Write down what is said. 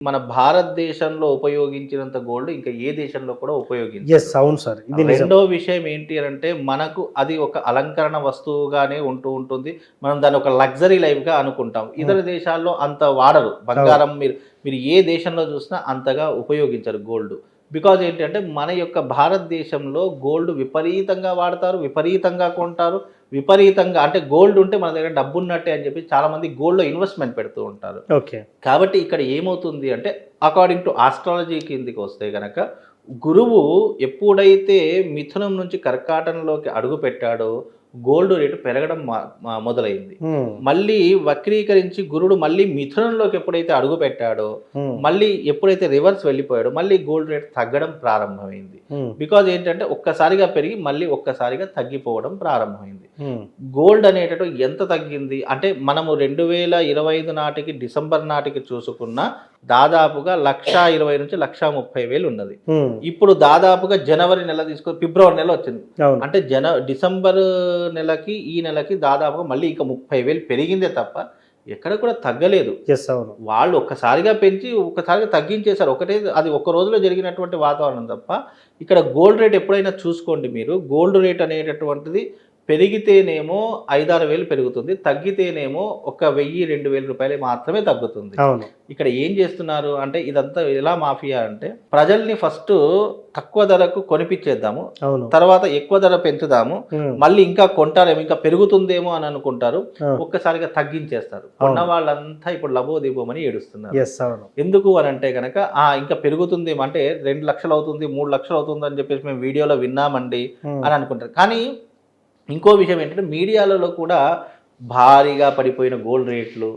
మన భారతదేశంలో ఉపయోగించినంత గోల్డ్ ఇంకా ఏ దేశంలో కూడా యెస్. ఉపయోగించరు. అవును సార్. ఇది నిజం. రెండో విషయం ఏంటి అనంటే, మనకు అది ఒక అలంకరణ వస్తువుగానే ఉంటూ ఉంటుంది. మనం దాన్ని ఒక లగ్జరీ లైఫ్‌గా అనుకుంటాం. ఇతర దేశాల్లో అంత వాడరు. బంగారం మీరు మీరు ఏ దేశంలో చూసినా అంతగా ఉపయోగించరు గోల్డ్. బికాజ్ ఏంటంటే, మన యొక్క భారతదేశంలో గోల్డ్ విపరీతంగా వాడతారు, విపరీతంగా కొంటారు, విపరీతంగా అంటే గోల్డ్ ఉంటే మన దగ్గర డబ్బున్నట్టే అని చెప్పి చాలామంది గోల్డ్‌లో ఇన్వెస్ట్‌మెంట్ పెడుతూ ఉంటారు. ఓకే. కాబట్టి ఇక్కడ ఏమవుతుంది అంటే, అకార్డింగ్ టు ఆస్ట్రాలజీ కిందికి వస్తే గనక, గురువు ఎప్పుడైతే మిథునం నుంచి కర్కాటకంలోకి అడుగుపెట్టాడో గోల్డ్ రేటు పెరగడం మొదలైంది. హ్మ్. మళ్ళీ వక్రీకరించి గురుడు మళ్ళీ మిథునంలోకి ఎప్పుడైతే అడుగుపెట్టాడో, హ్మ్. మళ్ళీ ఎప్పుడైతే రివర్స్ వెళ్ళిపోయాడో మళ్ళీ గోల్డ్ రేట్ తగ్గడం ప్రారంభమైంది. హ్మ్. బికాజ్ ఏంటంటే ఒక్కసారిగా పెరిగి మళ్ళీ ఒక్కసారిగా తగ్గిపోవడం ప్రారంభమైంది. హ్మ్. గోల్డ్ అనేటటువంటి ఎంత తగ్గింది అంటే, మనము 2025 నాటికి డిసెంబర్ నాటికి చూసుకున్న దాదాపుగా 1,20,000 నుంచి 1,30,000 ఉన్నది. హ్మ్. ఇప్పుడు దాదాపుగా జనవరి నెల తీసుకొని ఫిబ్రవరి నెల వచ్చింది. అవును. అంటే డిసెంబర్ నెలకి ఈ నెలకి దాదాపుగా మళ్ళీ ఇంకా 30,000 పెరిగిందే తప్ప ఎక్కడ కూడా తగ్గలేదు. యెస్. అవును. వాళ్ళు ఒక్కసారిగా పెంచి ఒక్కసారిగా తగ్గించేశారు. ఒకటే అది ఒక రోజులో జరిగినటువంటి వాతావరణం తప్ప, ఇక్కడ గోల్డ్ రేట్ ఎప్పుడైనా చూసుకోండి మీరు. గోల్డ్ రేట్ అనేటటువంటిది పెరిగితేనేమో 5,000-6,000 పెరుగుతుంది. తగ్గితేనేమో ఒక 1,000-2,000 రూపాయలు మాత్రమే తగ్గుతుంది. అవును. ఇక్కడ ఏం చేస్తున్నారు అంటే, ఇదంతా ఎలా మాఫియా అంటే, ప్రజల్ని ఫస్ట్ తక్కువ ధరకు కొనిపించేద్దాము, అవును. తర్వాత ఎక్కువ ధర పెంచుదాము, హ్మ్. మళ్ళీ ఇంకా కొంటారేమో, ఇంకా పెరుగుతుందేమో అని అనుకుంటారు. ఆ! ఒక్కసారిగా తగ్గించేస్తారు. కొన్న వాళ్ళంతా ఇప్పుడు లబోదిబోమని ఏడుస్తున్నారు. యెస్. అవును. ఎందుకు అని అంటే గనక, ఇంకా పెరుగుతుందేమో అంటే 2 లక్షలు అవుతుంది, 3 లక్షలు అవుతుంది అని చెప్పేసి మేము వీడియోలో విన్నామండి హ్మ్. అని అనుకుంటారు. కానీ ఇంకో విషయం ఏంటంటే, మీడియాలలో కూడా భారీగా పడిపోయిన గోల్డ్ రేట్లు,